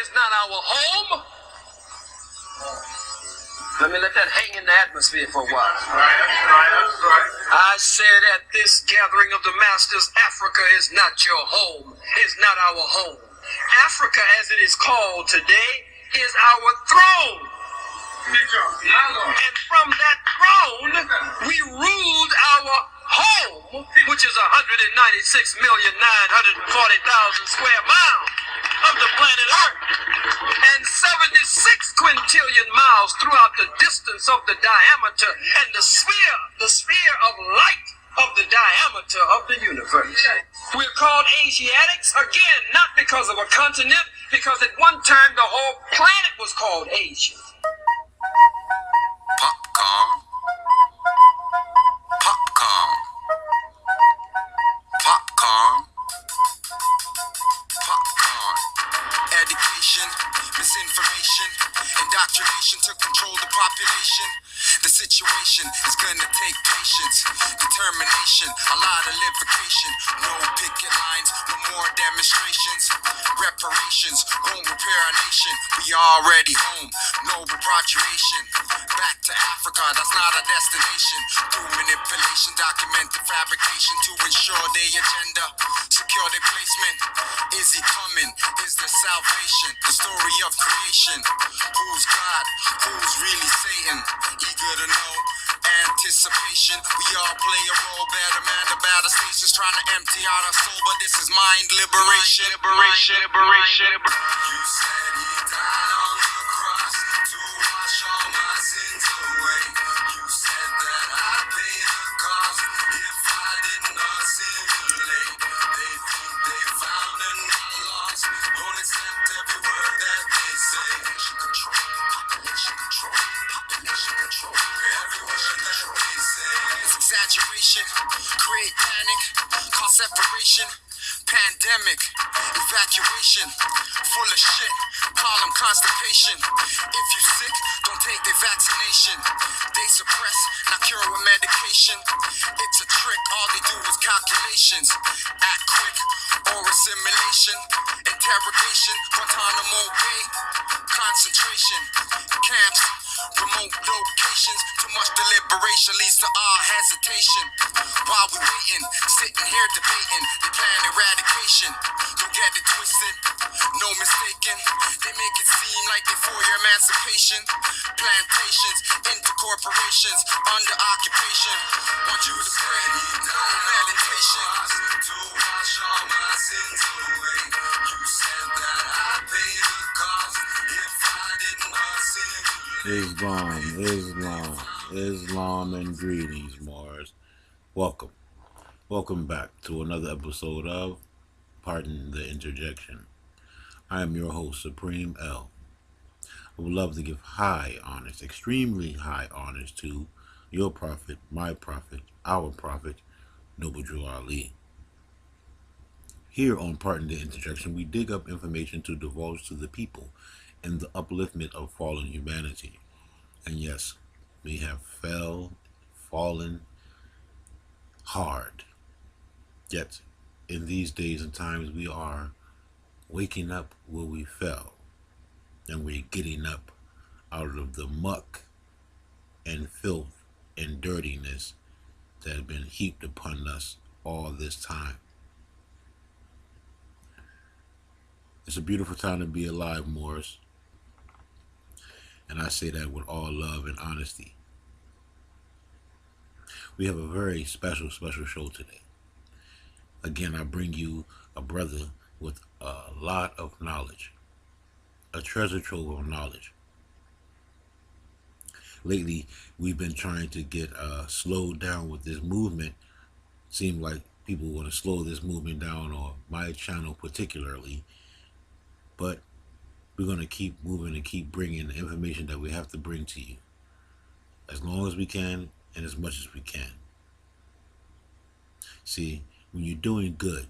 is not our home. Let me let that hang in the atmosphere for a while. I said at this gathering of the masters, Africa is not your home, is not our home. Africa, as it is called today, is our throne. And from that throne, we ruled our home, which is 196,940,000 square miles of the planet Earth, and 76 quintillion miles throughout the distance of the diameter and the sphere of light of the diameter of the universe. We're called Asiatics, again, not because of a continent, because at one time the whole planet was called Asia. Popcorn. Popcorn. Popcorn. Popcorn. Education, misinformation, indoctrination to control the population. The situation is gonna take patience, determination, a lot of litigation. No picket lines, no more demonstrations. Reparations won't repair our nation. We already home, no repatriation. Back to Africa, that's not a destination. Through manipulation, documented fabrication to ensure their agenda. Secure their placement. Is he coming? Is there salvation? The story of creation. Who's God? Who's really Satan? Eager to know. Anticipation. We all play a role. Better man, the battle stations trying to empty out our soul, but this is mind liberation. Liberation. You said he died on the cross to wash all my sins away. You said that I pay the cost if I did not simulate. They think they found and not lost. Don't accept every word that they say. Population control. Every word that they say. It's exaggeration, create panic, cause separation. Pandemic, evacuation, full of shit, call them constipation. If you sick, don't take the vaccination. They suppress, not cure with medication. It's a trick, all they do is calculations. Act quick, or assimilation. Interrogation, Guantanamo Bay. Concentration, camps, remote locations. Too much deliberation leads to our hesitation. While we waiting, sitting here debating, they plan eradication. Don't get it twisted, no mistaken. They make it seem like they for your emancipation. Plantations into corporations under occupation. Want you to pray, no meditation. To wash all my sins away. You said that I pay the cost if I did not sin. Islam, and greetings, Mars. Welcome back to another episode of Pardon the Interjection. I am your host, Supreme L. I would love to give high honors, extremely high honors to your prophet, my prophet, our prophet, Noble Jure Ali. Here on Pardon the Interjection, we dig up information to divulge to the people in the upliftment of fallen humanity. And yes, we have fallen hard. Yet, in these days and times, we are waking up where we fell. And we're getting up out of the muck and filth and dirtiness that has been heaped upon us all this time. It's a beautiful time to be alive, Morris. And I say that with all love and honesty. We have a very special show today. Again, I bring you a brother with a lot of knowledge, a treasure trove of knowledge. Lately, we've been trying to get slowed down with this movement. Seems like people want to slow this movement down, or my channel particularly. But we're going to keep moving and keep bringing the information that we have to bring to you, as long as we can and as much as we can. See, when you're doing good,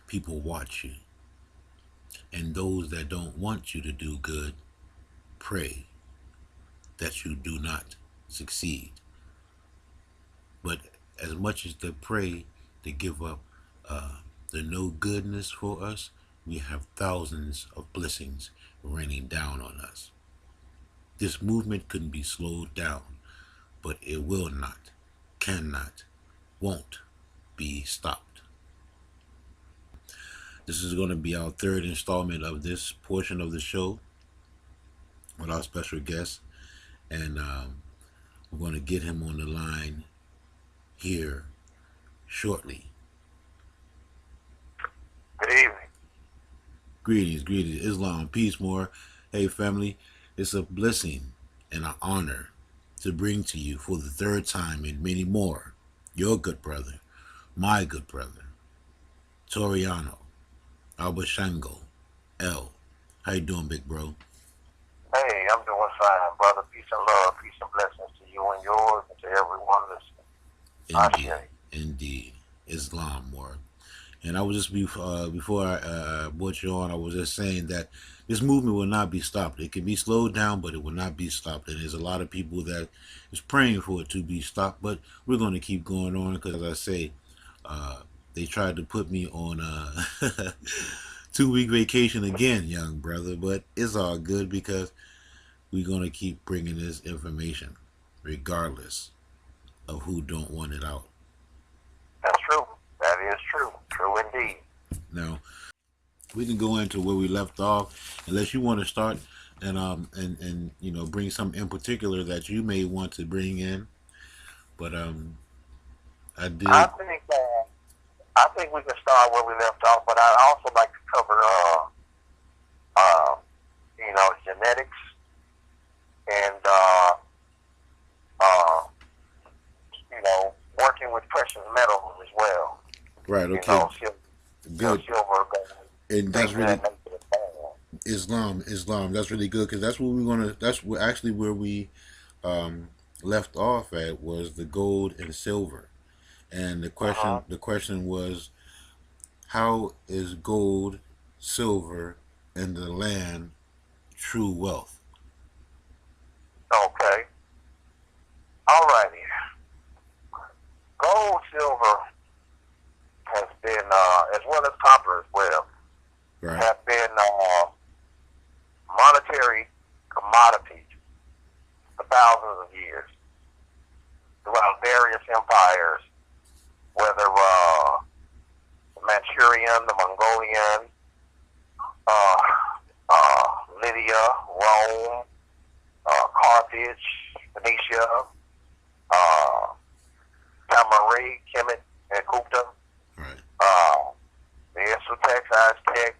people watch you. And those that don't want you to do good, pray that you do not succeed. But as much as they pray to give up the no goodness for us, we have thousands of blessings raining down on us. This movement couldn't be slowed down, but it will not, cannot, won't be stopped. This is going to be our third installment of this portion of the show with our special guest, and we're going to get him on the line here shortly. Good evening. Greetings, greetings, Islam, peace, more. Hey, family, it's a blessing and an honor to bring to you for the third time and many more your good brother, my good brother, Toriano ObaShango-El. How you doing, big bro? Hey, I'm doing fine, brother. Peace and love, peace and blessings to you and yours and to everyone listening. Indeed, Ashe. indeed, Islam, more. And I was just before I brought you on, I was just saying that this movement will not be stopped. It can be slowed down, but it will not be stopped. And there's a lot of people that is praying for it to be stopped. But we're going to keep going on because, as I say, uh, they tried to put me on a 2 week vacation again, young brother. But it's all good because we're going to keep bringing this information, regardless of who don't want it out. That's true. That is true. True indeed. Now, we can go into where we left off, unless you want to start and bring something in particular that you may want to bring in. But I I did. think I think we can start where we left off, but I'd also like to cover uh genetics and uh working with precious metals as well. Right. You Okay. know, Good. silver, gold, And that's things of really that nature. Islam. That's really good because that's what we're gonna. That's actually where we um, left off at was the gold and silver. And the Uh-huh. question was, how is gold, silver, and the land true wealth? Okay. All righty. Gold, silver has been, as well as copper as well, Right. have been monetary commodities for thousands of years throughout various empires, whether the Manchurian, the Mongolian, uh, Lydia, Rome, Carthage, Phoenicia, uh, Tamaray, Kemet, and Gupta, Right. uh, the Esotex, Aztecs,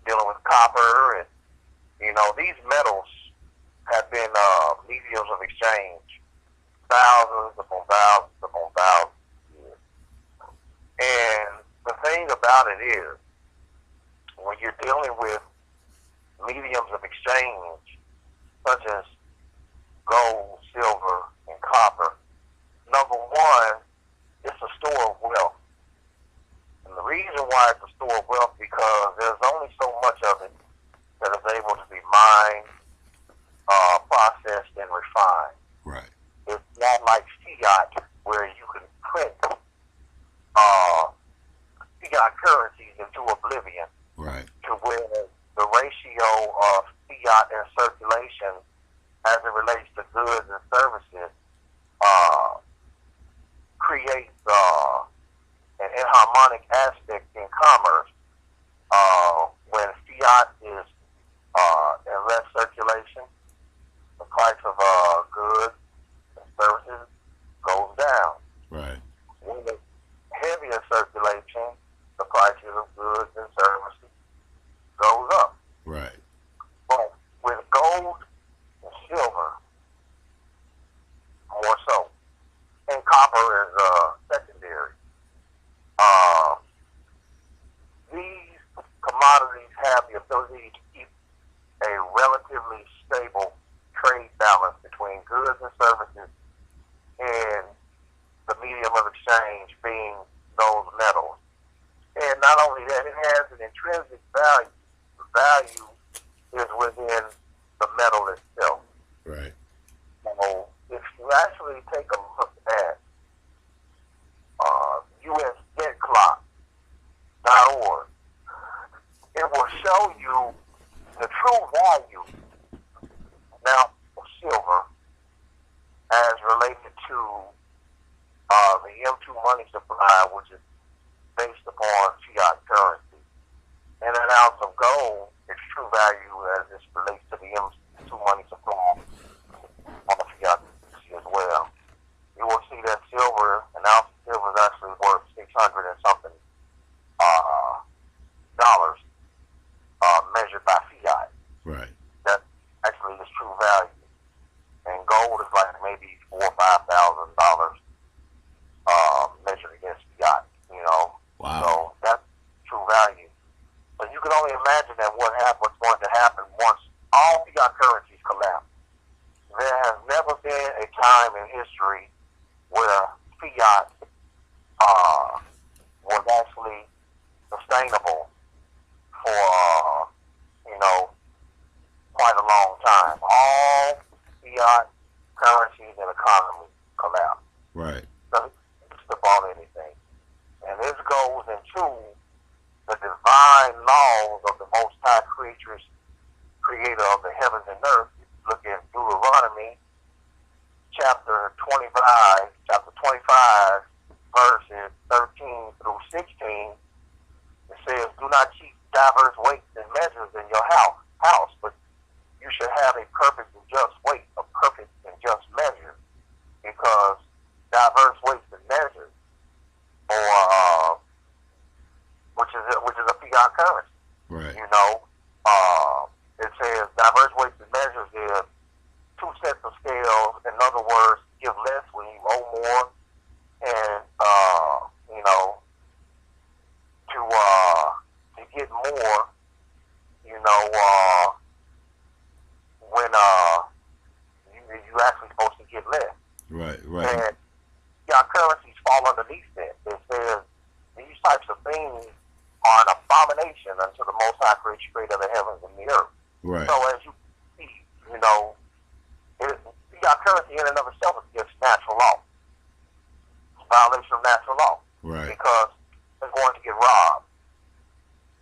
dealing with copper, and these metals have been mediums of exchange thousands upon thousands upon thousands of years. And the thing about it is, when you're dealing with mediums of exchange, such as gold, silver, and copper, number one, it's a store of wealth. And the reason why it's a store of wealth because there's only so much of it that is able to be mined, processed, and refined. Right. It's not like fiat, where you can print uh, fiat currencies into oblivion, Right. to where the ratio of fiat and circulation as it relates to goods and services uh, creates an inharmonic aspect in commerce when fiat is in less circulation, the price of goods and services goes down. Right. When it's heavier circulation, the prices of goods and services goes up. Right. But with gold and silver, more so, and copper is secondary. Uh, these commodities have the ability to keep a relatively stable trade balance between goods and services and the medium of exchange being those metals. And not only that, it has an intrinsic value. The value is within the metal itself. Right. So if you actually take a look at USDebtClock.org, show you the true value now of silver as related to the M2 money supply, which is based upon fiat currency. And an ounce of gold, its true value as it relates to the M2 money supply on the fiat currency as well. You will see that silver, an ounce of silver is actually worth 600 and something dollars measured by fiat. Right. That actually is true value. And gold is like maybe $4,000 or $5,000 measured against fiat, you know. Wow. So that's true value. But you can only imagine that what's going to happen once all fiat currencies collapse. There has never been a time in history where fiat was actually sustainable for, quite a long time. All fiat currencies and economies collapse. Right. So it's about anything. And this goes into the divine laws of the Most High creatures, creator of the heavens and earth. Look at Deuteronomy chapter 25, verses 13 through 16. It says, "Do not keep diverse weights and measures in your house, but you should have a perfect and just weight, a perfect and just measure, because diverse weights and measures, or which is a fiat currency. Right. It says diverse weights and measures is two sets of scales. In other words, give less when you owe more, and to get more, when you actually supposed to get less. Right. Right. And fiat currencies fall underneath that. It says these types of things are an abomination unto the Most High creator of the heavens and the earth. Right. So as you see, fiat currency in and of itself is against natural law. It's a violation of natural law. Right. Because it's going to get robbed.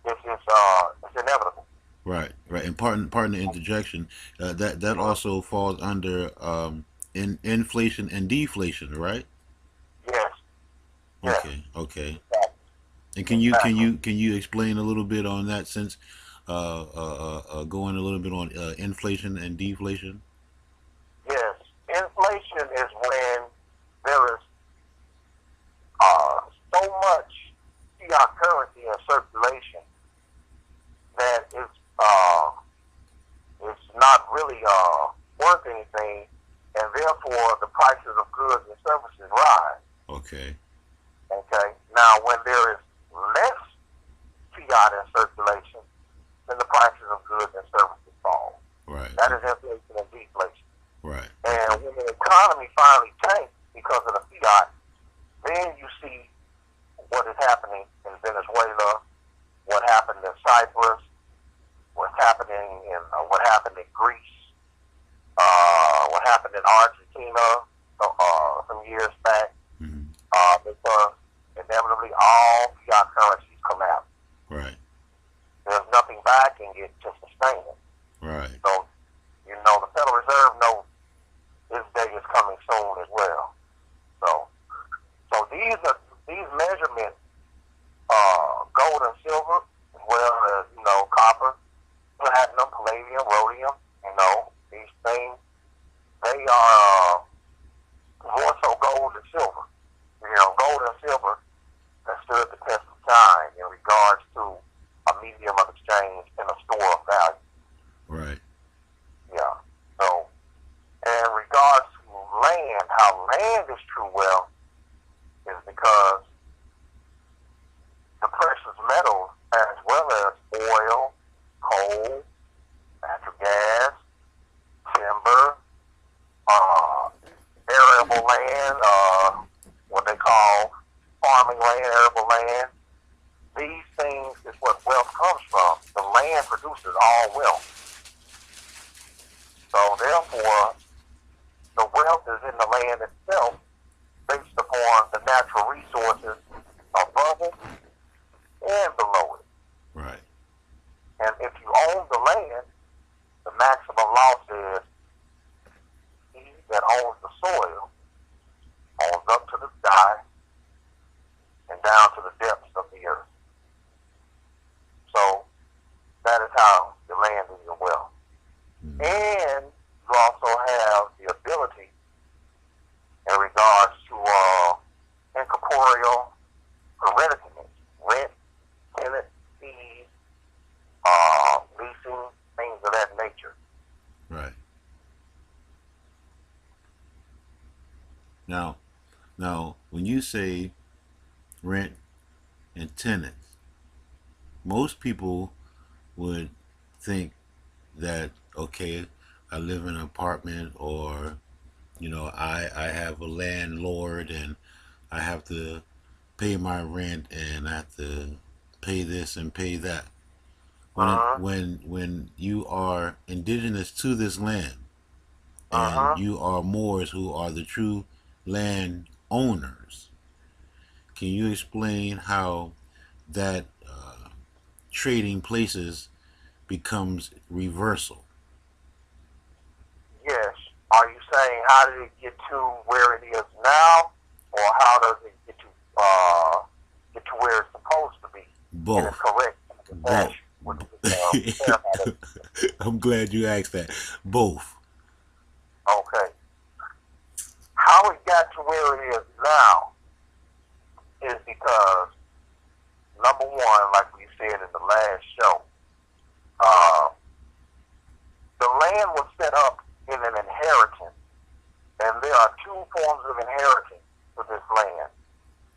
It's inevitable. Right. Right. And pardon the interjection. That also falls under inflation and deflation, right? Yes. Okay. Okay. Yes. And can you explain a little bit on that, since going a little bit on inflation and deflation? Yes. Inflation is when there is so much fiat currency in circulation that it's not really worth anything, and therefore the prices of goods and services rise. Okay. Okay. Now, when there is less fiat in circulation, then the prices of goods and services fall. Right. That is inflation and deflation. Right. And when the economy finally tanks because of the fiat, then you see what is happening in Venezuela, what happened in Cyprus, what happened in Greece, what happened in Argentina some years back, Mm-hmm. because inevitably all fiat currencies collapse. Right. There's nothing backing it to sustain it. Right. So, the Federal Reserve knows this day is coming soon as well. So these measurements, gold and silver, as well as, copper, platinum, palladium, rhodium, these things, they are more so gold and silver. Gold and silver that stood the test of time in regards to a medium of exchange and a store of value. Right. Yeah. So, in regards to land, how land is true wealth is because the precious metals, as well as oil, coal, natural gas, timber, arable land, what they call farming land, arable land, these things is what wealth comes from. The land produces all wealth. So therefore, the wealth is in the land itself, based upon the natural resources above it and below it. Right. And Now, when you say rent and tenants, most people would think that, okay, I live in an apartment, or I have a landlord and I have to pay my rent and I have to pay this and pay that. Uh-huh. When you are indigenous to this land and Uh-huh. you are Moors who are the true land owners, can you explain how that trading places becomes reversal? Yes. Are you saying how did it get to where it is now, or how does it get to where it's supposed to be in its Both. correct Both. fashion? Would you clarify that? I'm glad you asked that. Both. Okay. How it got to where it is now is because, number one, like we said in the last show, uh, the land was set up in an inheritance, and there are two forms of inheritance for this land.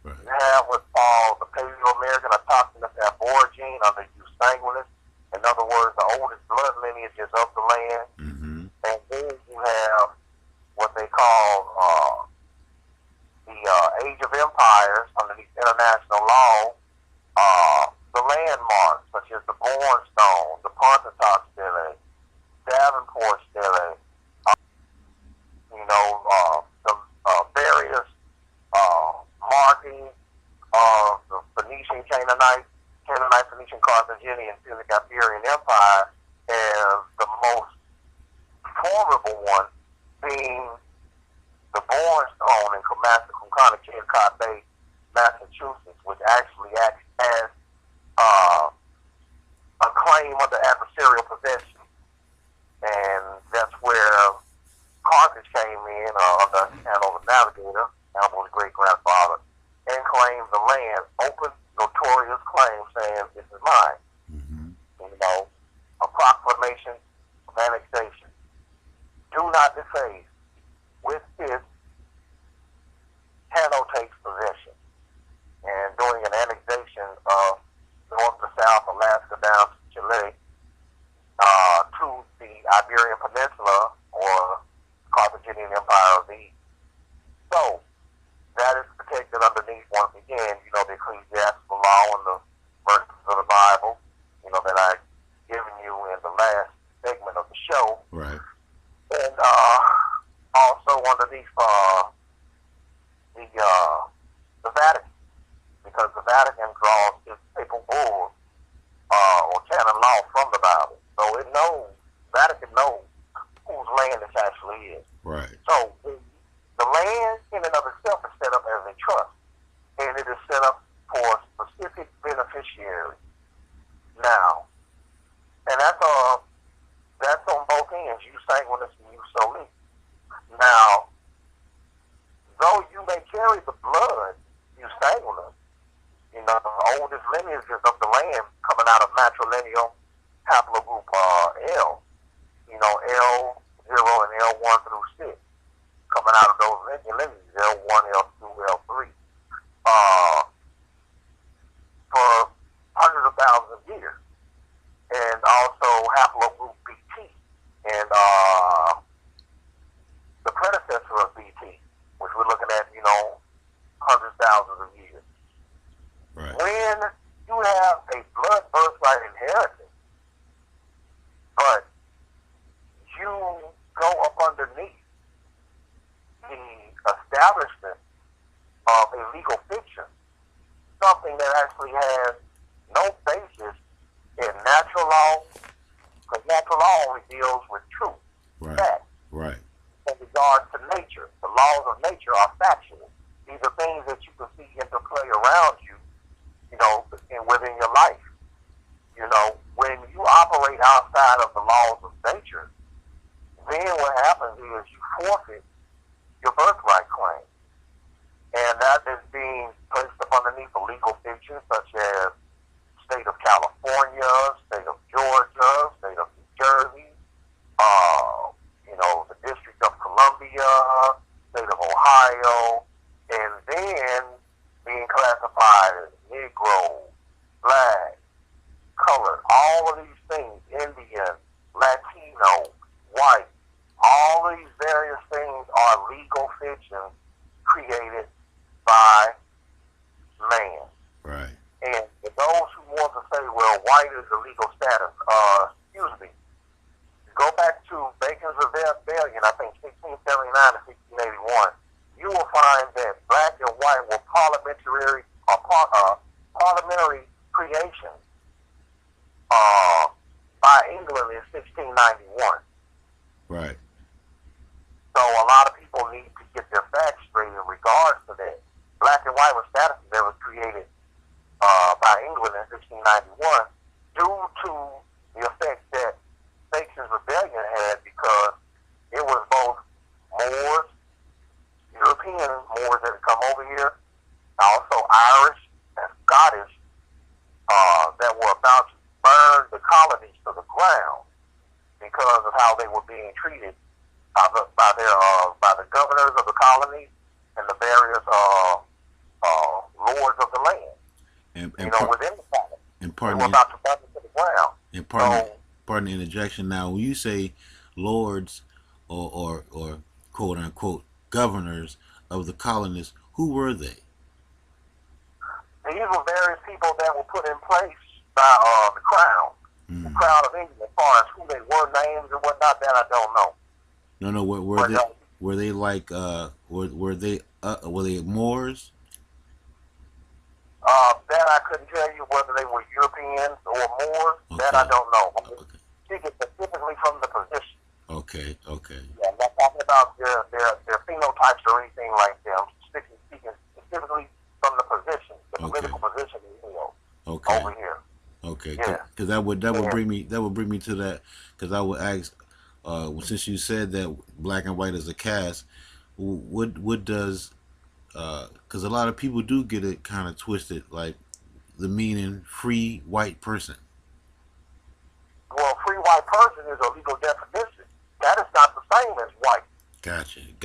Right. You have what's called the Paleo-American autochthonous aborigine under use sanguinis. In other words, the oldest blood lineages of the land. Mm-hmm. And then you have what they call the Age of Empires underneath international law. The landmarks, such as the Bornstone, the Pontotoc Stele, Davenport Stele, the various markings of the Phoenician, Phoenician, Carthaginian, Punic Iberian Empire, and the most formidable one being the Bornstone in Comassaguquna, Bay, Massachusetts, which actually acts as a claim under adversarial possession. And that's where Carthage came in under Hannibal the Navigator, Hannibal's great-grandfather, and claimed the land, open, notorious claim saying, this is mine. Mm-hmm. A proclamation of annexation. Do not deface. With this, Hanno takes possession. And during an annexation of north to south, Alaska down to Chile, to the Iberian Peninsula, or Carthaginian Empire of the East. So, that is protected underneath, once again, the ecclesiastical law and the verses of the Bible, that I've given you in the last segment of the show. Right. And also underneath the Vatican, because the Vatican draws its papal bulls or canon law from the Bible. So it knows, Vatican knows whose land this actually is. Right. So the land in and of itself is set up as a trust, and it is set up for specific beneficiaries. Now, and that's on both ends, you sanguinis and you soli. Now, though you may carry the blood, you sanguinis, the oldest lineages of the land coming out of matrilineal haplogroup L, L0 and L1 through 6, coming out of those lineages, L1, L2, L3, for hundreds of thousands of years. And also haplogroup BT, and the predecessor of BT, which we're looking at, hundreds of thousands of years. Right. When you have a blood birthright inheritance, but you go up underneath the establishment of a legal fiction, something that actually has no basis in natural law, because natural law only deals with truth, Right. fact. Right. In regards to nature, the laws of nature are factual. These are things that you can see interplay around you, and within your life. When you operate outside of the laws of nature, then what happens is you forfeit your birthright claim. And that is being placed up underneath a legal fiction such as state of California, state of Georgia, state of New Jersey, the District of Columbia, state of Ohio, and nation created by man. Right. And for those who want to say, well, white is the legal status, excuse me, go back to Bacon's Rebellion, I think 1679 to 1681, you will find that black and white were parliamentary creations by England in 1691. Right. So a lot of people need to get their facts straight in regards to that. Black and white were statuses that was created by England in 1691 due to the effect that Bacon's Rebellion had, because it was both Moors, European Moors that had come over here, also Irish and Scottish that were about to burn the colonies to the ground because of how they were being treated by the governors of the colonies and the various lords of the land. And Within the colony, and they were about to burn it to the ground. And pardon the interjection. Now, when you say lords or quote unquote governors of the colonists, who were they? These were various people that were put in place by the crown, the crown of England. As far as who they were, names and whatnot, that I don't know. No. Were they like were they Moors? That I couldn't tell you whether they were Europeans or Moors. Okay. That I don't know. I'm Okay. speaking specifically from the position. Okay. Yeah, I'm not talking about their phenotypes or anything like that. I'm speaking specifically from the position, the political position they held over here. Okay. Yeah. Because that would bring me to that. Because I would ask, since you said that black and white is a caste, what does because a lot of people do get it kind of twisted, like the meaning free white person. Well, free white person is a legal definition. That is not the same as white. Gotcha. You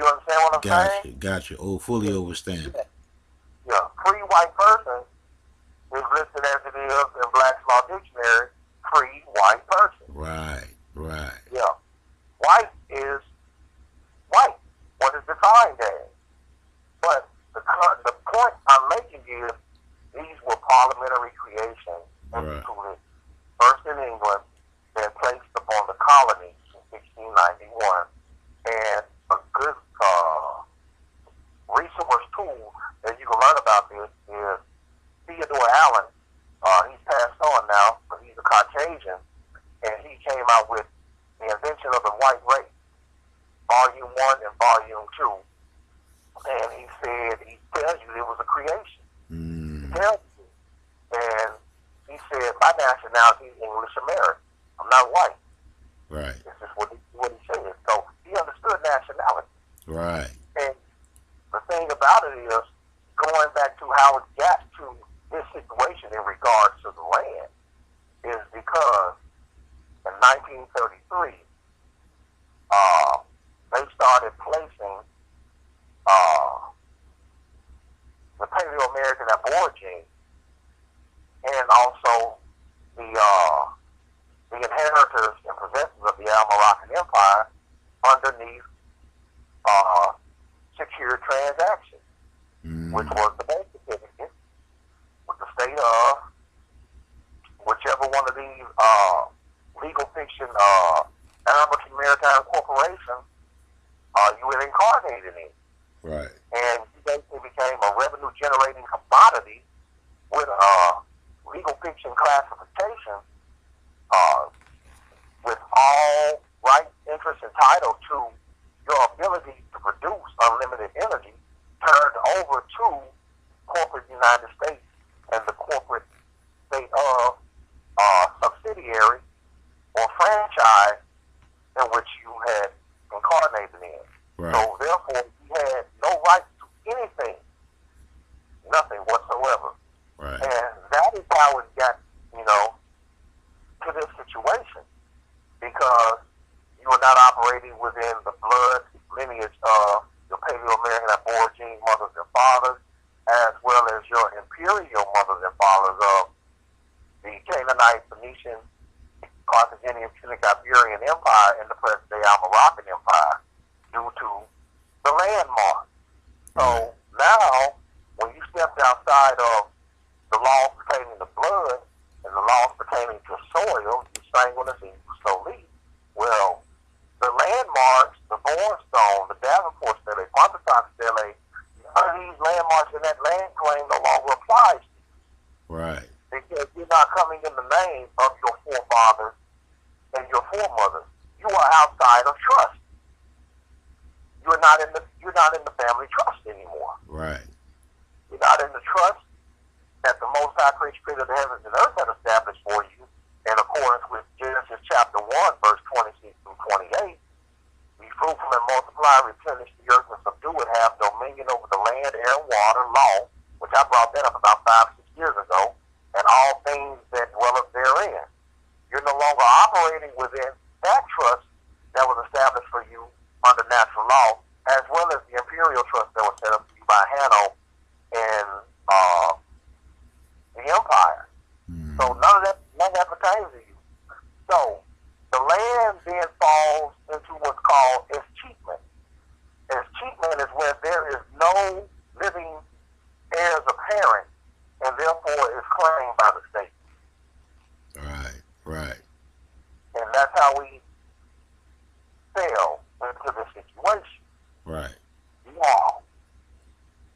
understand what I'm saying? Gotcha. Oh, fully understand. Yeah. Free white person is listed as it is in Black's Law Dictionary. Free white person. Right. Yeah. White is white. What is defined as? But the point I'm making is these were parliamentary creations instituted first in England, then placed upon the colonies in 1691. And a good resource tool that you can learn about this is Theodore Allen. He's passed on now, but he's a Caucasian, and he came out with The Invention of the White Race, Volume 1 and Volume 2. And he tells you it was a creation. He tells you. And he said, my nationality is English American. I'm not white. Right. This is what he said. So he understood nationality. Right. And the thing about it is, going back to how it got to this situation in regards to the land, is because in 1933, they started placing the Paleo-American Aborigine and also the inheritors and possessors of the Al-Moroccan Empire underneath secure transaction, which was the birth certificate with the state of whichever one of these legal fiction American Maritime Corporation you were incarnated in. Right. And you basically became a revenue generating commodity with legal fiction classification with all rights, interests, and title to your ability to produce unlimited energy turned over to corporate United States and the corporate state of subsidiary or franchise in which you had incarnated in. Right. So therefore, you had no right to anything, nothing whatsoever. Right. And that is how it got, to this situation, because you were not operating within the blood lineage of your Paleo-American Aborigine mothers and fathers, as well as your imperial mothers and fathers of the Canaanite, Phoenician, Carthaginian Punic Iberian Empire and the present-day Moroccan Empire due to the landmark. So now, when you stepped outside of the laws pertaining to blood and the laws pertaining to soil, you sanguinus and you solid. Well, the landmarks, the Bornstone, the Davenport Stele, Pontotoc Stele, none of these landmarks in that land claim no longer applies to you. Right. Because you're not coming in the name of your forefathers and your foremothers. You are outside of trust. You're not in the family trust anymore. Right. You're not in the trust that the Most High Creator of the heavens and earth had established for you in accordance with Genesis chapter 1, verse 26 through 28. Be fruitful and multiply, replenish the earth and subdue it, have dominion over the land, air, water, law, which I brought that up about 5-6 years ago, and all things that dwelleth therein. You're no longer operating within that trust that was established for you under natural law, as well as the imperial trust that was set up for you by Hanno and the empire. So none of that pertains to you. So the land then falls into what's called escheatment. Escheatment is where there is no living heirs apparent, and therefore is claimed by the state. Right. Right. And that's how we fell into this situation. Right. Now,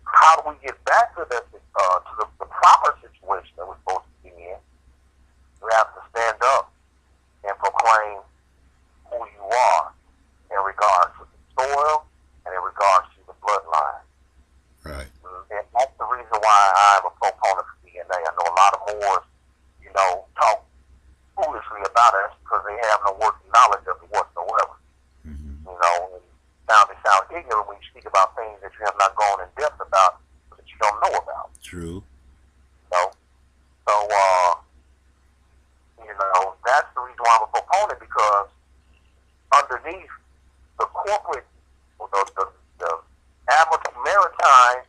how do we get back to this, to the proper situation that we're supposed to be in? We have to stand up and proclaim who you are in regards to the soil and in regards to the bloodline. Right. And that's the reason why I'm a proponent for DNA. I know a lot of Moors, talk foolishly about us because they have no working knowledge of it whatsoever. Mm-hmm. And they sound ignorant when you speak about things that you have not gone in depth about, that you don't know about. True. That's the reason why I'm a proponent, because underneath the corporate, the admiralty maritime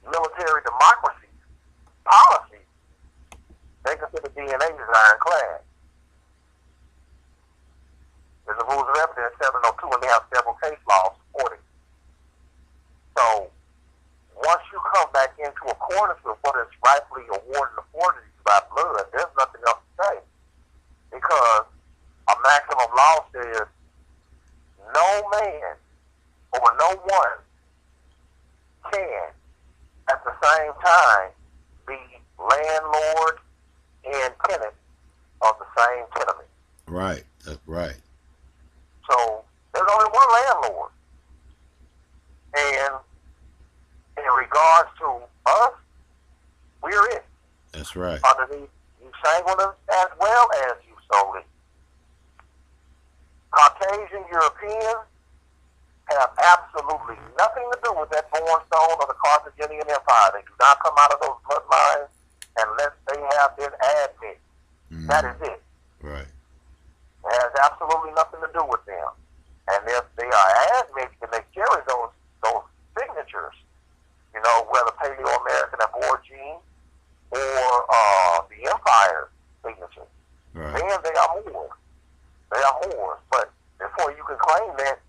military democracy policy, they consider DNA as ironclad. There's the rules of evidence 702, and they have several case laws supporting. So once you come back into accordance with what is rightfully awarded and afforded you by blood, there's nothing else to say. Because a maximum law says no man or no one can at the same time be landlord and tenant of the same tenement. Right. That's right. So there's only one landlord. And in regards to us, we're it. That's right. Underneath you sanguinus as well as you solely. Caucasian Europeans have absolutely nothing to do with that Bornstone or the Carthaginian Empire. They do not come out of those bloodlines unless they have been admixed. Mm-hmm. That is it. Right. It has absolutely nothing to do with them. And if they are admixed and they carry those signatures, whether Paleo-American Aborigine or the Empire signature, Right. then they are Moors. They are Moors. But before you can claim that,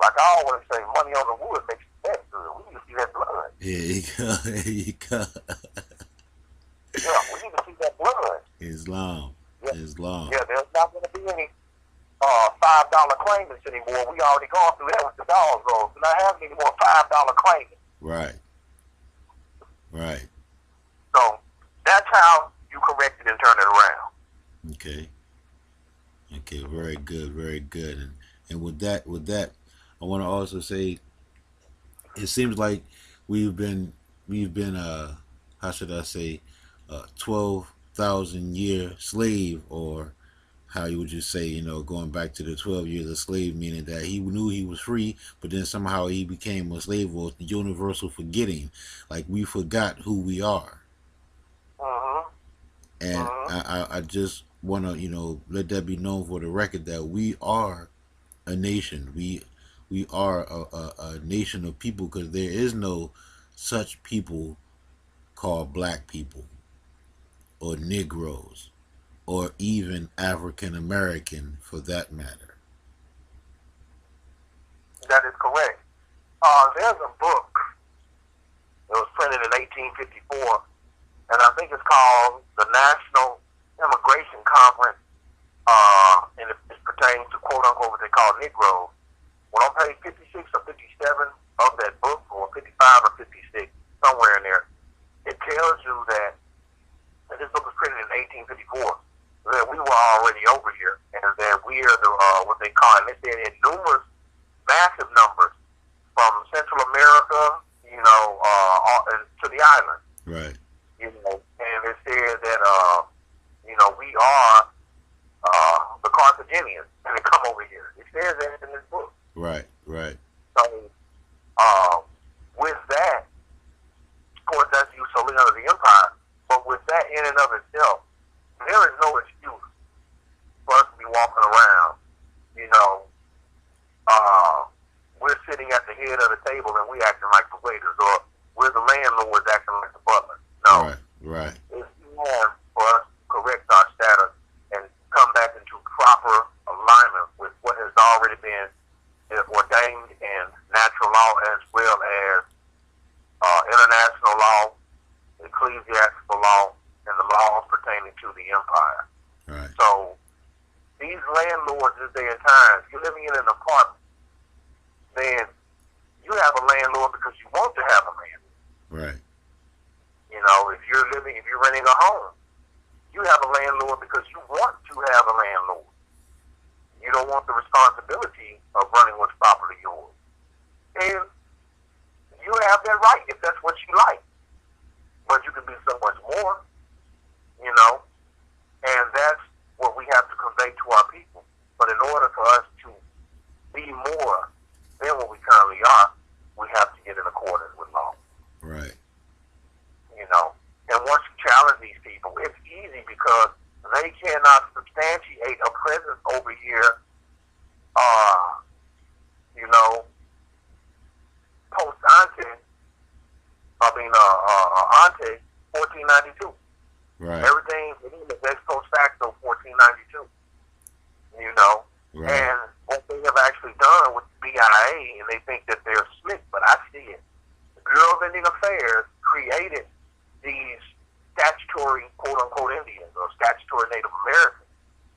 like I always say, money on the wood makes you that good. We need to see that blood. There you go. Yeah, we need to see that blood. Islam. Yeah. Islam. Yeah, there's not going to be any $5 claimants anymore. We already gone through that with the dog rolls. We're not having any more $5 claimants. Right. Right. So that's how you correct it and turn it around. Okay. Okay. Very good. Very good. And with that, I want to also say, it seems like we've been how should I say, 12,000 year slave, or how you would just say, going back to the 12 years of slave, meaning that he knew he was free, but then somehow he became a slave, or universal forgetting, like we forgot who we are. Mm-hmm. And I just want to, let that be known for the record that we are a nation. We are a nation of people, because there is no such people called black people or Negroes or even African American for that matter. That is correct. There's a book that was printed in 1854, and I think it's called the National Immigration Conference, and it pertains to quote-unquote what they call Negroes. Well, on page 56 or 57 of that book, or 55 or 56, somewhere in there, it tells you that, and this book was printed in 1854, that we were already over here, and that we are the, what they call, and they said in numerous, massive numbers from Central America, to the island. Right. And it says that, we are the Carthaginians, and they come over here. It says that in this book. Right. Right. So, with that, of course, that's used solely under the empire, but with that in and of itself, there is no excuse for us to be walking around, we're sitting at the head of the table and we acting like the waiters, or we're the landlords acting like the butlers. No. Right. It's time for us to correct our status and come back into proper alignment with what has already been ordained in natural law, as well as international law, ecclesiastical law, and the laws pertaining to the empire. Right. So these landlords this day and time, you're living in an apartment, then you have a landlord because you want to have a landlord. Right. If you're renting a home, you have a landlord because you want to have a landlord. You don't want the responsibility of running what's properly yours. And you have that right if that's what you like. But you can be so much more, and that's what we have to convey to our people. But in order for us to be more than what we currently are, we have to get in accordance with law. Right. And once you challenge these people, it's easy because they cannot substantiate a presence over here, post-ante, ante 1492. Right. Everything is ex post facto 1492. Right. And what they have actually done with the BIA, and they think that they're slick, but I see it. The Bureau of Indian Affairs created these statutory quote-unquote Indians or statutory Native Americans,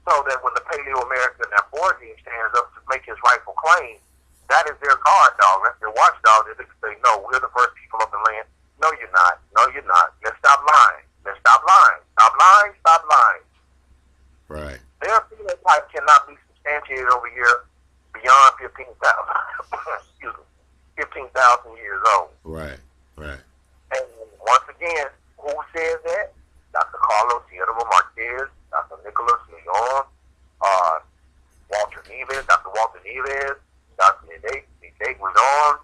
so that when the Paleo-American Aborigine stands up to make his rightful claim, that is their guard dog, that's their watchdog. They say, no, we're the first people of the land. No, you're not. No, you're not. Let's stop lying. Let's stop lying. Stop lying. Stop lying. Right. Their phenotype cannot be substantiated over here beyond 15,000 years old. Right. Right. And once again, who says that? Dr. Carlos Sierra Marquez, Dr. Nicholas Leon, Dr. Walter Neves, Dr. Nate Guidon,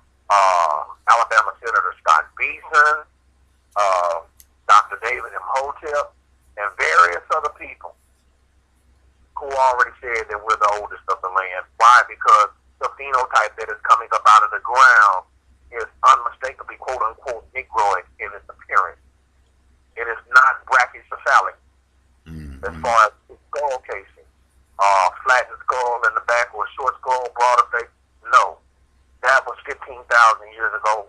Alabama Senator Scott Beeson, Dr. David Imhotep, and various other people who already said that we're the oldest of the land. Why? Because the phenotype that is coming up out of the ground is unmistakably quote-unquote Negroid in its appearance. It is not brachycephalic as far as the skull casing. Flattened skull in the back or short skull, broader face. No. That was 15,000 years ago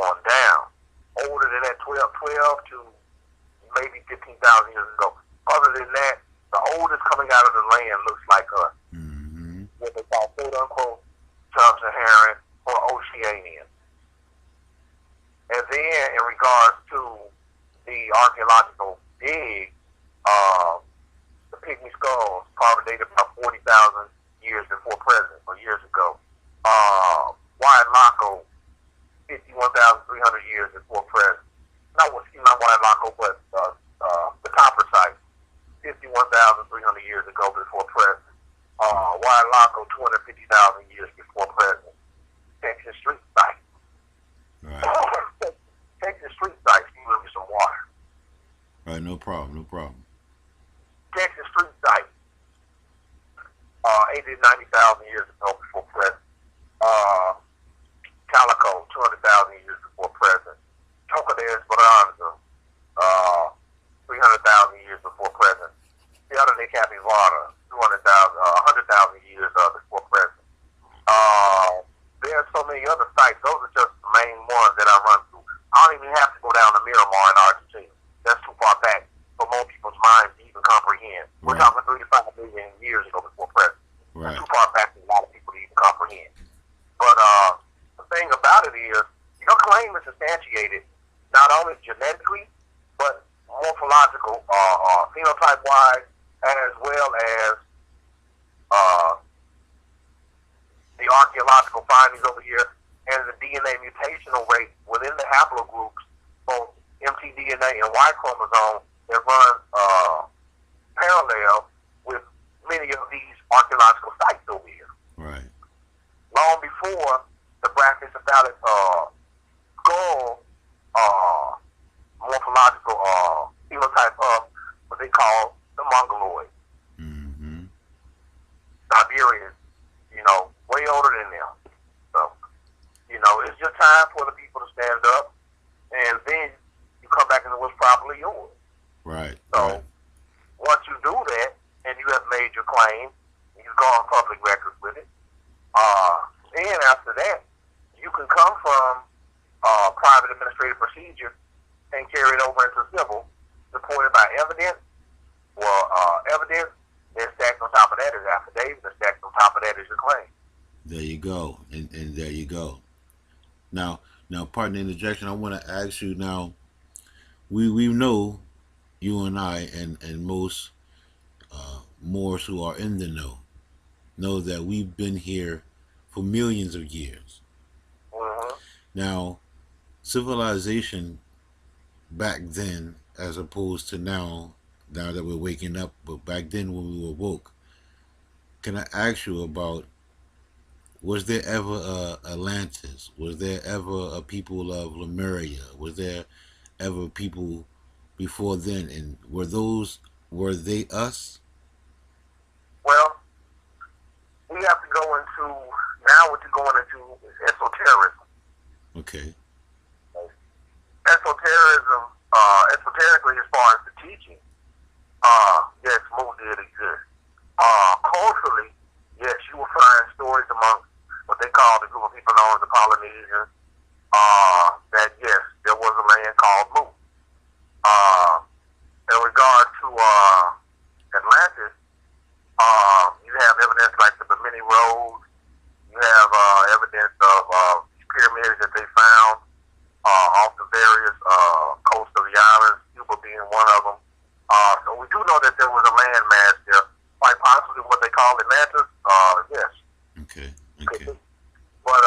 on down. Older than that, 12 to maybe 15,000 years ago. Other than that, the oldest coming out of the land looks like us. What they call quote-unquote sub-Saharan or Oceanian. And then in regards to the archaeological dig, the pygmy skulls probably dated about 40,000 years before present, or years ago. Wyatt Locko, 51,300 years before present. Not Wyatt Locko, but the copper site, 51,300 years ago before present. Wyatt Locko, 250,000 years before present. Texas Street site. Right. Texas Street site, you give me some water. Right, no problem. Texas Street site, 80,000 to 90,000 years ago before present. Calico, 200,000 years before present. Toca de Esperanza, 300,000 years before present. Tierra de genetically, but morphological, phenotype-wise, as well as the archaeological findings over here, and the DNA mutational rate within the haplogroups, both mtDNA and Y chromosome, that run parallel with many of these archaeological sites over here. Right. Long before the brachycephalic skull morphological phenotype of what they call the Mongoloid. Mm-hmm. Siberians, way older than them. So, it's just time for the people to stand up, and then you come back and it was properly yours. Right. So, right. once you do that, and you have made your claim, you've gone public record with it, then after that, you can come from private administrative procedure and carry it over into civil, supported by evidence. Well, evidence, then stacked on top of that is affidavit, and stacked on top of that is your claim. There you go, and there you go. Now, pardon the interjection. I want to ask you now. We know, you and I, and most Moors who are in the know that we've been here for millions of years. Mm-hmm. Now, civilization back then, as opposed to now that we're waking up, but back then when we were woke, can I ask you about, was there ever Atlantis? Was there ever a people of Lemuria? Was there ever people before then? And were they us? Well, we have to go into, now what you're going into is esotericism. Okay. Esoterically, as far as the teaching, yes, Mu did exist. Culturally, yes, you will find stories amongst what they call the group of people known as the Polynesians, that yes, there was a land called Mu. In regard to Atlantis, you have evidence like the Bimini Road. You have evidence of pyramids that they found off the various coasts of the islands, Cuba being one of them. So we do know that there was a landmass there, quite possibly what they call Atlantis. Yes. Okay. But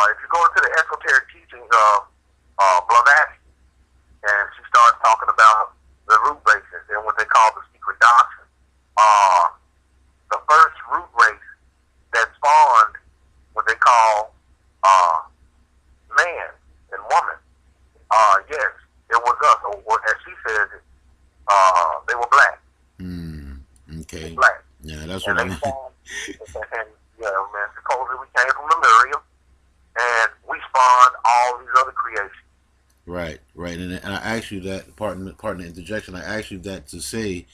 if you go into the esoteric teachings of Blavatsky, and she starts talking about the root races and what they call the secret doctrine, the first root race that spawned what they call man and woman, yes, it was us, or as she says it, they were black. Okay. Black. Yeah, that's and what I mean. And yeah, man, supposedly we came from Lemuria, and we spawned all these other creations. Right. And I asked you that, pardon the interjection, I asked you that to say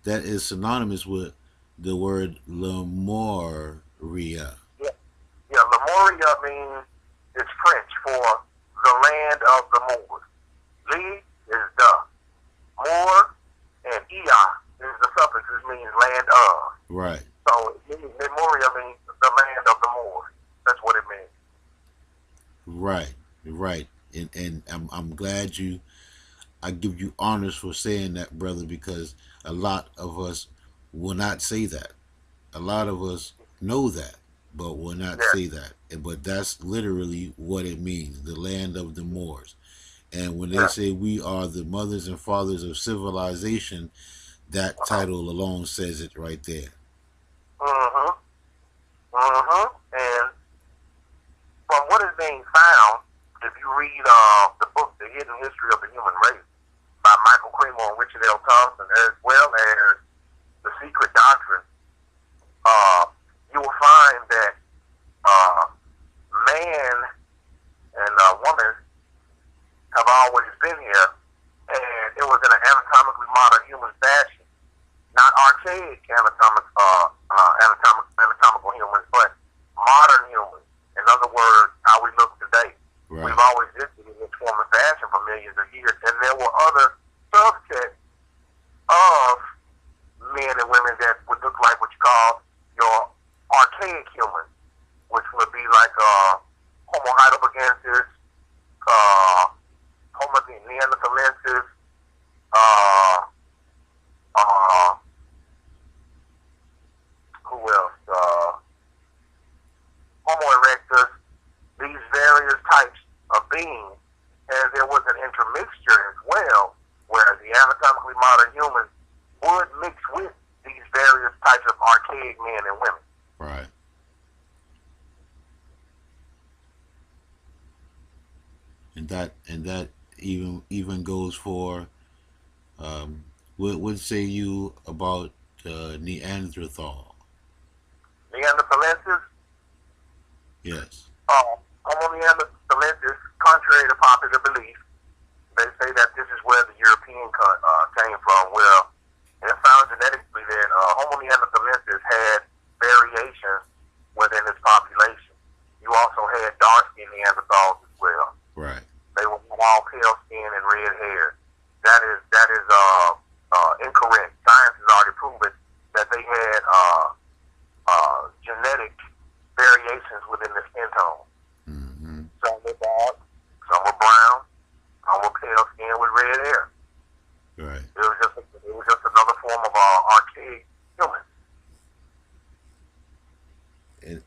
that is synonymous with the word Lemuria. Yeah, Lemuria means, it's French for the land of the Moors. Le is the. Moor and Ia is the suffix, which means land of. Right. So Lemuria means the land of the Moors. That's what it means. Right. And I'm glad I give you honors for saying that, brother, because a lot of us will not say that. A lot of us know that, but will not say that. But that's literally what it means, the land of the Moors. And when they say we are the mothers and fathers of civilization, that title alone says it right there. And from what is being found, if you read the book, The Hidden History of the Human Race, by Michael Cremo and Richard L. Thompson, as well as The Secret Doctrine, you will find that man and woman have always been here, and it was in an anatomically modern human fashion, not archaic anatomical humans, but modern humans. In other words, how we look today. Right. We've always existed in this form and fashion for millions of years, and there were other subsets of men and women that would look like what you call your archaic humans, which would be like Homo heidelbergensis, and there was an intermixture as well, where the anatomically modern humans would mix with these various types of archaic men and women. Right. And that even goes for what say you about Neanderthal? Neanderthalensis, Yes. Homo neanderthalensis, contrary to popular belief, they say that this is where the European came from. Well, it found genetically that Homo neanderthalensis had variations within its population. You also had dark-skinned Neanderthals as well. Right. They were all pale skin and red hair. That is incorrect. Science has already proven that they had genetic variations within the skin tone. Mm-hmm. Some were dark, some were brown, some were pale skin with red hair. Right. It was just another form of archaic human.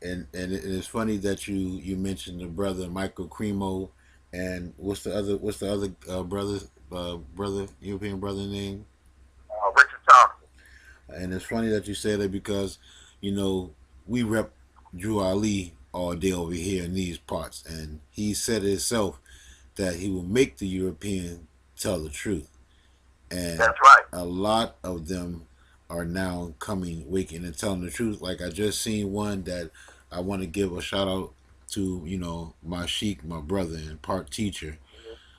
And it's funny that you mentioned the brother Michael Cremo, and what's the other brother European brother name? Richard Thompson. And it's funny that you say that because we rep Drew Ali all day over here in these parts, and he said it himself that he will make the European tell the truth, and That's right. a lot of them are now waking and telling the truth. Like I just seen one that I want to give a shout out to, my sheik, my brother and part teacher,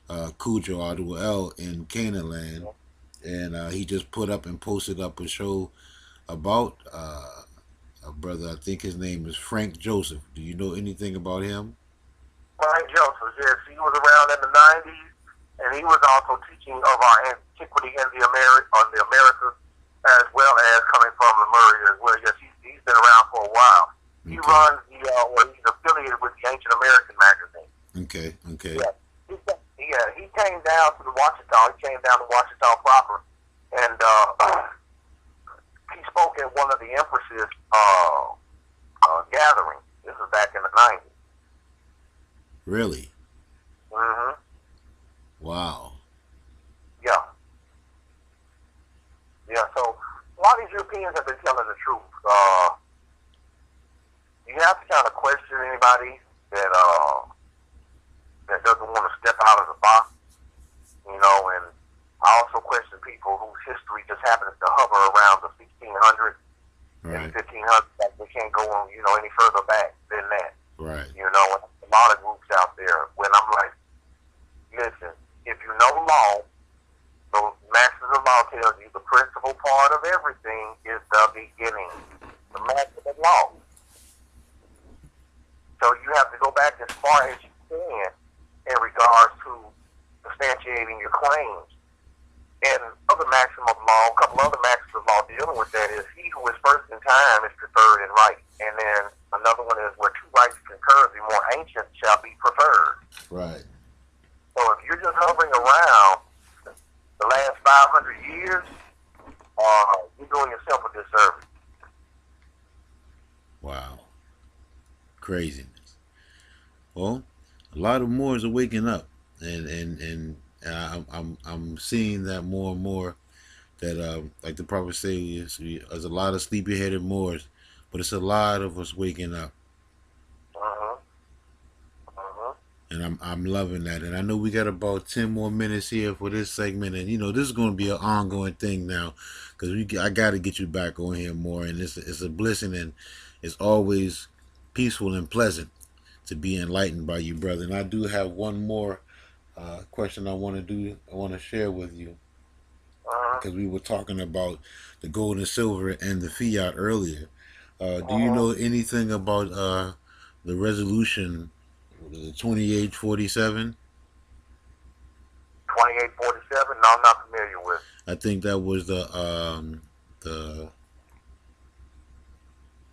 Cujo ObaShango-El in Canaan land, and he just put up and posted up a show about a brother. I think his name is Frank Joseph. Do you know anything about him? Frank Joseph, yes, he was around in the 90s, and he was also teaching of our antiquity in the Americas, as well as coming from Lemuria as well. Yes, he's been around for a while. He runs he's affiliated with the Ancient American magazine. Okay. Yeah, he came down to the Washita. He came down to Washita proper, and he spoke at one of the Empress's gatherings. This was back in the 90s. Really? Mm-hmm. Wow. Yeah. Yeah, so a lot of these Europeans have been telling the truth. You have to kind of question anybody that doesn't want to step out of the box, and I also question people whose history just happens to hover around the 1600s and 1500s. Like they can't go any further back than that. Right. And a lot of groups out there when I'm like, listen, if you know law, the Masters of Law tells you the principal part of everything is the beginning, the Masters of Law. So you have to go back as far as you can in regards to substantiating your claims. And other maxim of law, a couple other maxims of law dealing with that is he who is first in time is preferred in right. And then another one is where two rights concur, the more ancient shall be preferred. Right. So if you're just hovering around the last 500 years, you're doing yourself a disservice. Wow. Craziness. Well, a lot of Moors are waking up, and I'm seeing that more and more. That like the prophet says, there's a lot of sleepy-headed Moors, but it's a lot of us waking up. And I'm loving that. And I know we got about 10 more minutes here for this segment, and this is going to be an ongoing thing now, because I got to get you back on here more, and it's a blessing, and it's always peaceful and pleasant to be enlightened by you, brother. And I do have one more question I want to share with you, because we were talking about the gold and silver and the fiat earlier. Do you know anything about the resolution, the 2847? 2847? No, I'm not familiar with. I think that was the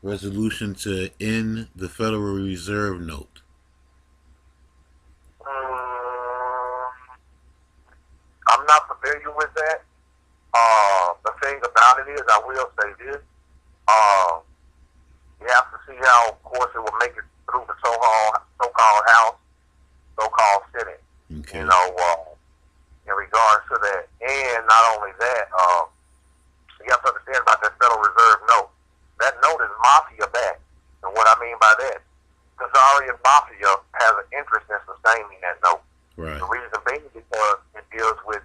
resolution to end the Federal Reserve note. I'm not familiar with that. The thing about it is, I will say this. You have to see how, of course, it will make it through the so-called House, so-called Senate. You Okay. know, in regards to that, and not only that, you have to understand about that Federal Reserve note. That note is mafia backed, and what I mean by that, the Zarian mafia has an interest in sustaining that note. Right. The reason being because it deals with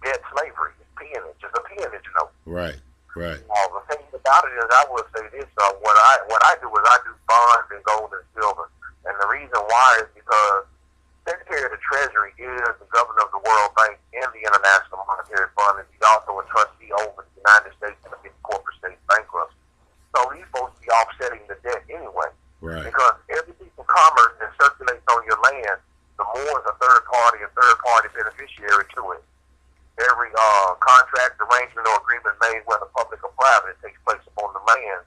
debt slavery. It's peonage. It's a peonage note. Right. Right. The thing about it is, I will say this: what I do is I do bonds in gold and silver, and the reason why is because Secretary of the Treasury is the governor of the World Bank and the International Monetary Fund, and he's also a trustee over the United States and the 50 corporate state bankruptcy. So he's supposed to be offsetting the debt anyway, Right. because every piece of commerce that circulates on your land, the more is a third party beneficiary to it. Every contract, arrangement, or agreement made, whether public or private, takes place upon the land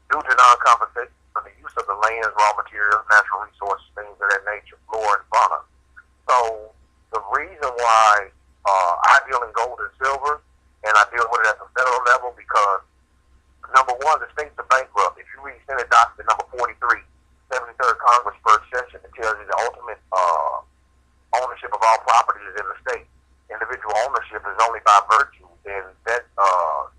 due to non-compensation for the use of the land's raw materials, natural resources, things of that nature, flora and fauna. So the reason why I deal in gold and silver, and I deal with it at the federal level, because number one, the states are bankrupt. If you read Senate document number 43, 73rd Congress first session, it tells you the ultimate ownership of all property is in the state. Individual ownership is only by virtue, and that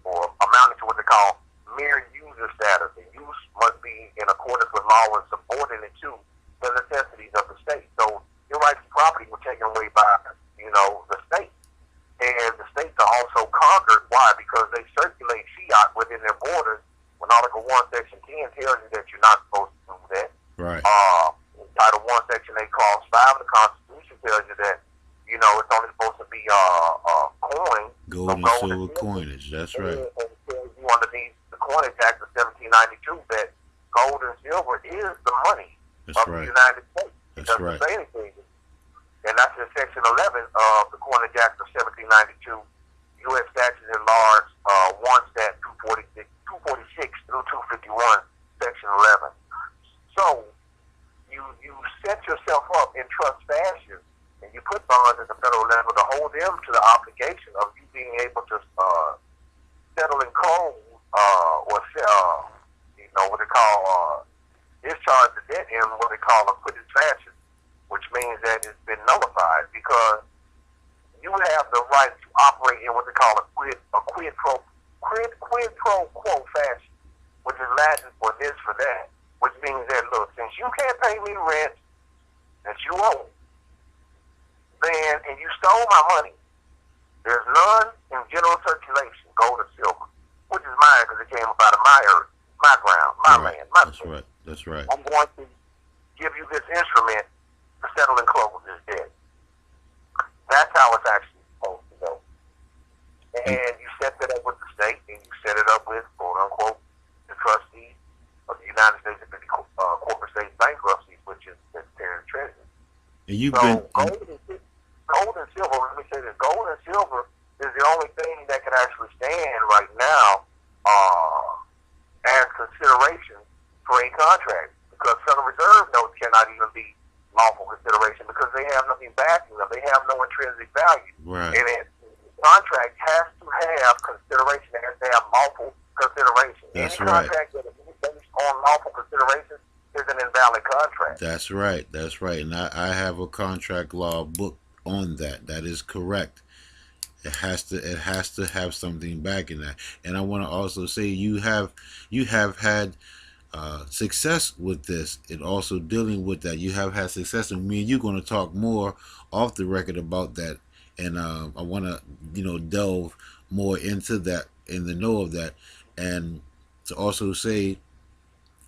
or amounting to what they call mere user status. The use must be in accordance with law and subordinate to the necessities of the state. So your rights to property were taken away by, the state. And the states are also conquered. Why? Because they circulate fiat within their borders. When Article 1, Section 10 tells you that you're not supposed to do that. Right. Title 1, Section 8, Clause 5 of the Constitution tells you that, it's only supposed to be coin. Gold and silver coinage. That's right. And it tells you underneath the Coinage Act of 1792 that gold and silver is the money That's of right. the United States. It That's doesn't right. say anything. And that's in Section 11 of the Coinage Act of 1792. U.S. statutes enlarged 1 Stat 246 through 251, Section 11. So you set yourself up in trust fashion, and you put bonds at the federal level to hold them to the obligation of you being able to settle in cold or what they call discharge the debt in what they call a quid fashion, which means that it's been nullified, because you have the right to operate in what they call a quid pro quo fashion, which is Latin for this, for that, which means that, look, since you can't pay me rent that you owe, then, and you stole my money, there's none in general circulation, gold or silver, which is mine because it came up out of my earth, my ground, my land, my That's place. right. That's right. I'm going to give you this instrument to settle and close this debt. That's how it's actually supposed to go. And you set that up with the state, and you set it up with, quote unquote, the trustees of the United States corporate state bankruptcy, which is the Secretary of the Treasury. And you've So been. gold and silver, let me say this, gold and silver is the only thing that can actually stand right now as consideration for a contract, because Federal Reserve notes cannot even be lawful consideration because they have nothing backing them. They have no intrinsic value. Right. And a contract has to have consideration. It has to have lawful consideration. That's Any right. contract that is based on lawful consideration is an invalid contract. That's right. That's right. And I have a contract law book on that. That is correct. It has to have something back in that. And I want to also say you have had success with this, and also dealing with that. You have had success, and me and you're going to talk more off the record about that. And I want to delve more into that, in the know of that, and to also say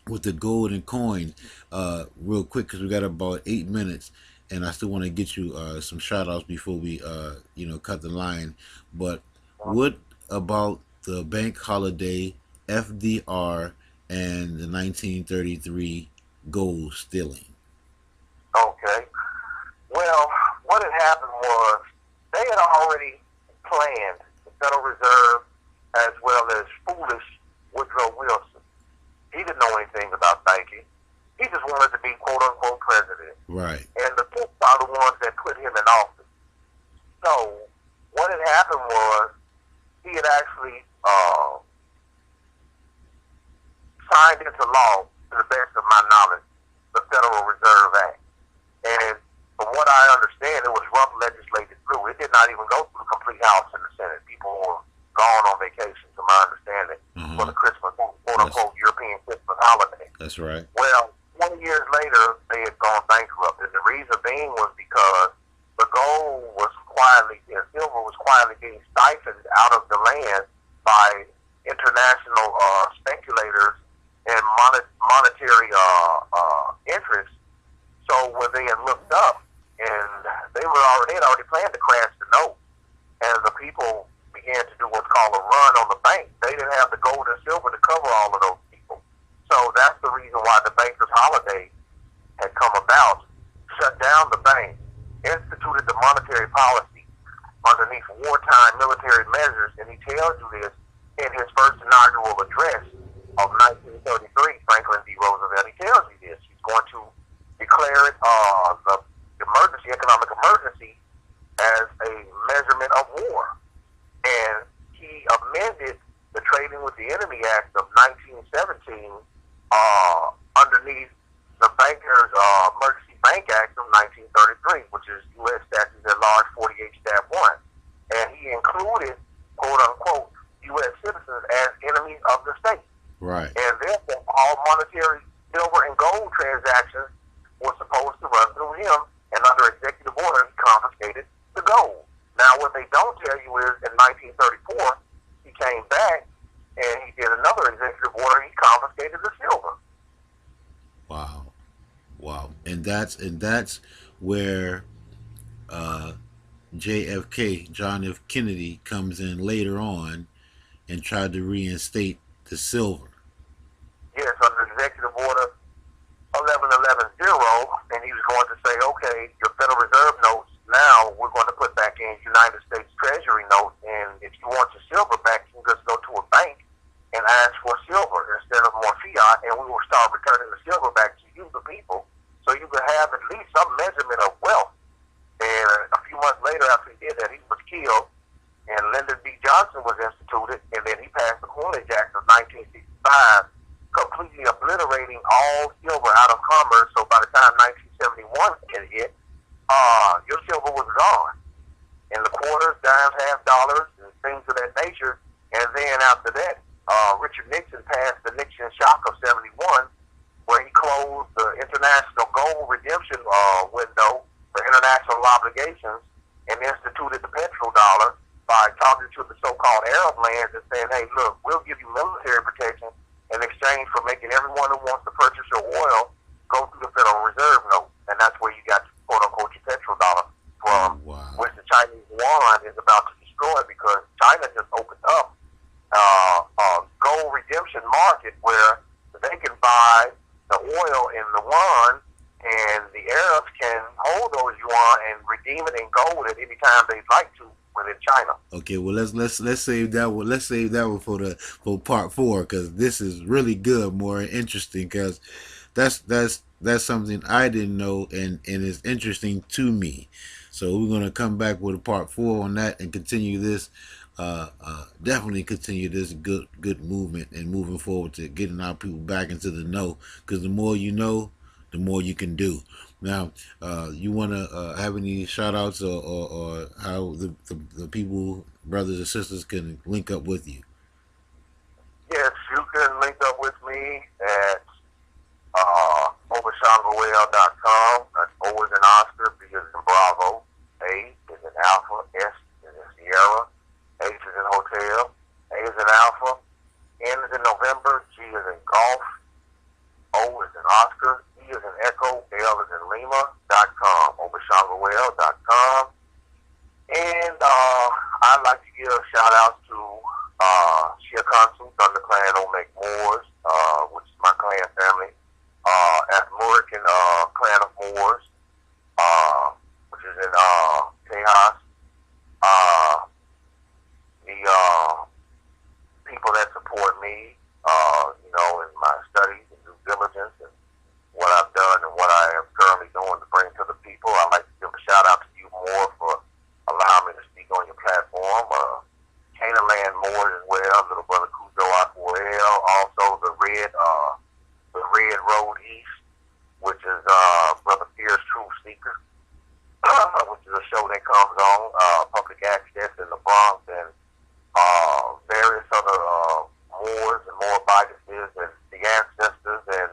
with the gold and coin, real quick, because we got about 8 minutes. And I still want to get you some shout outs before we cut the line. But what about the bank holiday, FDR, and the 1933 gold stealing? Okay. Well, what had happened was they had already planned, the Federal Reserve as well as foolish Woodrow Wilson. He didn't know anything about banking. He just wanted to be quote-unquote president. Right. And the Pope are the ones that put him in office. So what had happened was he had actually signed into law, to the best of my knowledge, the Federal Reserve Act. And from what I understand, it was rough legislated through. It did not even go through the complete House and the Senate. People were gone on vacation, to my understanding, for the Christmas, quote-unquote, European Christmas holiday. That's right. Well, 20 years later, they had gone bankrupt. And the reason being was because the gold was quietly, silver was quietly being siphoned out of the land by international speculators and monetary interests. So when they had looked up, and they had already planned to crash the note, and the people began to do what's called a run on the bank. They didn't have the gold and silver to cover all of those people. So that's the reason why the banker's holiday had come about. Shut down the bank, instituted the monetary policy underneath wartime military measures, and he tells you this in his first inaugural address of 1933, Franklin D. Roosevelt. He tells you this. He's going to declare it the economic emergency as a measurement of war. And he amended the Trading with the Enemy Act of 1917 underneath the Bankers Emergency Bank Act of 1933, which is U.S. Statutes at Large 48-1. And he included, quote-unquote, U.S. citizens as enemies of the state. Right. And therefore, all monetary silver and gold transactions were supposed to run through him, and under executive order, he confiscated the gold. Now, what they don't tell you is in 1934, he came back and he did another executive order. He confiscated the silver. Wow, wow, and that's where JFK, John F. Kennedy, comes in later on and tried to reinstate the silver. Yes, under executive order 11110, and he was going to say, okay, your Federal Reserve notes, now we're going to put back in United States Treasury notes, and if you want your silver back, you can just go to a bank and ask for silver instead of more fiat, and we will start returning the silver back to you, the people, so you can have at least some measurement of wealth. And a few months later, after he did that, he was killed, and Lyndon B. Johnson was instituted, and then he passed the Coinage Act of 1965, completely obliterating all silver out of commerce. So by the time 1971 had hit, your silver was gone. And the quarters, dimes, half dollars, and things of that nature. And then after that, Richard Nixon passed the Nixon Shock of 71, where he closed the international gold redemption window for international obligations and instituted the petrodollar by talking to the so-called Arab lands and saying, hey, look, we'll give you military protection in exchange for making everyone who wants to purchase your oil go through the Federal Reserve note. And that's where you got, quote-unquote, your petrodollar from, which the Chinese yuan is about to destroy because China just opened up a gold redemption market where they can buy the oil in the yuan, and the Arabs can hold those yuan and redeem it in gold at any time they'd like to within China. Okay, well let's save that one. Let's save that one for part 4, because this is really good, more interesting, because that's something I didn't know and is interesting to me. So we're gonna come back with a part 4 on that and continue this. Definitely continue this good movement and moving forward to getting our people back into the know, because the more you know, the more you can do. Now, you want to have any shout outs or how the people, brothers and sisters, can link up with you? Yes, you can link up with me at ObaShango-El.com. That's O is in Oscar, B is in Bravo, A is in Alpha, S is in Sierra, H is in Hotel, A is in Alpha, N is in November, G is in Golf, O is in Oscar, E is in Echo, L is in Lima.com, ObaShango-El.com. And I'd like to give a shout out to Shia Consult under Clan Omeg Moors, which is my clan family, African Clan of Moors, which is in Tejas. The people that support me, in my studies and due diligence and what I've done and what I am currently doing to bring to the people. I'd like to give a shout out to you more for allowing me to speak on your platform. Canaan Land Moors as well, little brother Cujo Aquarel, also the Red Road East, which is brother Fierce Truth Seeker. traffic accidents in the Bronx and various other wars and more biases and the ancestors and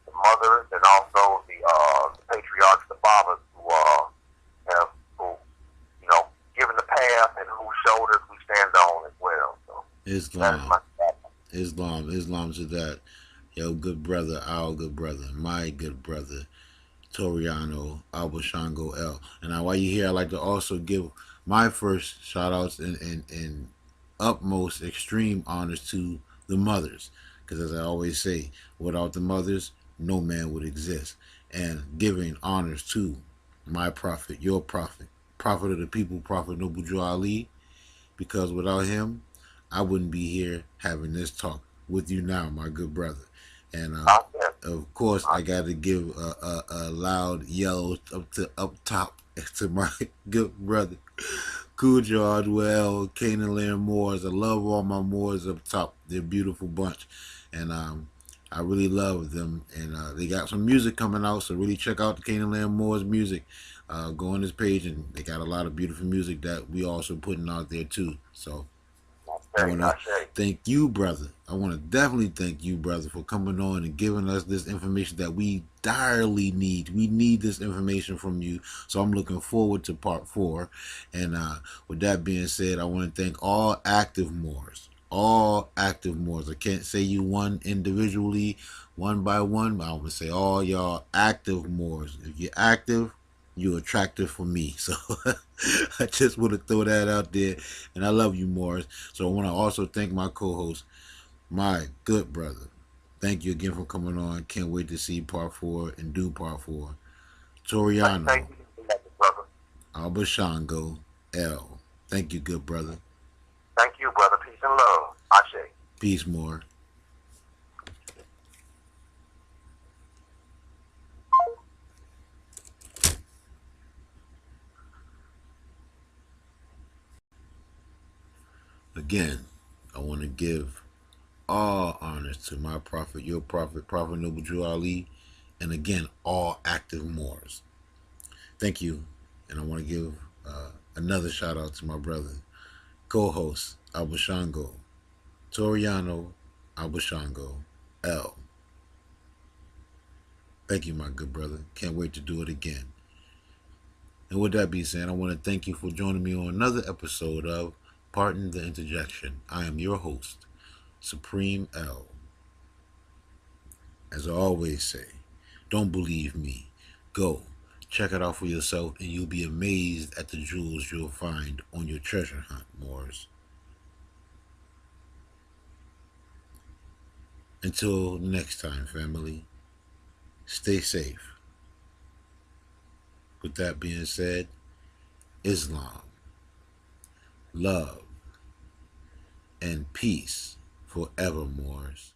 the mothers and also the patriarchs, the fathers who given the path and whose shoulders we stand on as well. So Islam, Islam to that. Yo, good brother, our good brother, my good brother, Toriano ObaShango-El. And now, while you're here, I'd like to also give my first shout outs and utmost extreme honors to the mothers. Because as I always say, without the mothers, no man would exist. And giving honors to my prophet, your prophet, prophet of the people, Prophet Noble Jure Ali, because without him, I wouldn't be here having this talk with you now, my good brother. And of course, I got to give a loud yellow up top to my good brother, Quid, well, Canaan Land Moors. I love all my Moors up top. They're a beautiful bunch, and I really love them. And they got some music coming out, so really check out the Canaan Land Moors music. Go on this page, and they got a lot of beautiful music that we also putting out there too. So I want to thank you, brother. I want to definitely thank you, brother, for coming on and giving us this information that we direly need. We need this information from you. So I'm looking forward to part 4. And with that being said, I want to thank all active Moors. All active Moors. I can't say you one individually, one by one, but I'm going to say all y'all active Moors. If you're active, you're attractive for me. So I just want to throw that out there. And I love you, Morris. So I want to also thank my co-host, my good brother. Thank you again for coming on. Can't wait to see part 4 and do part 4. Toriano ObaShango-El. Thank you, good brother. Thank you, brother. Peace and love. Ashe. Peace, more. Again, I want to give all honors to my prophet, your prophet, Prophet Noble Jure Ali, and again, all active Moors. Thank you, and I want to give another shout out to my brother, co-host ObaShango, Toriano ObaShango-El. Thank you, my good brother. Can't wait to do it again. And with that being said, I want to thank you for joining me on another episode of Pardon the Interjection. I am your host, Supreme L. As I always say, don't believe me. Go, check it out for yourself, and you'll be amazed at the jewels you'll find on your treasure hunt, Moors. Until next time, family, stay safe. With that being said, Islam, love, and peace forever, Moors.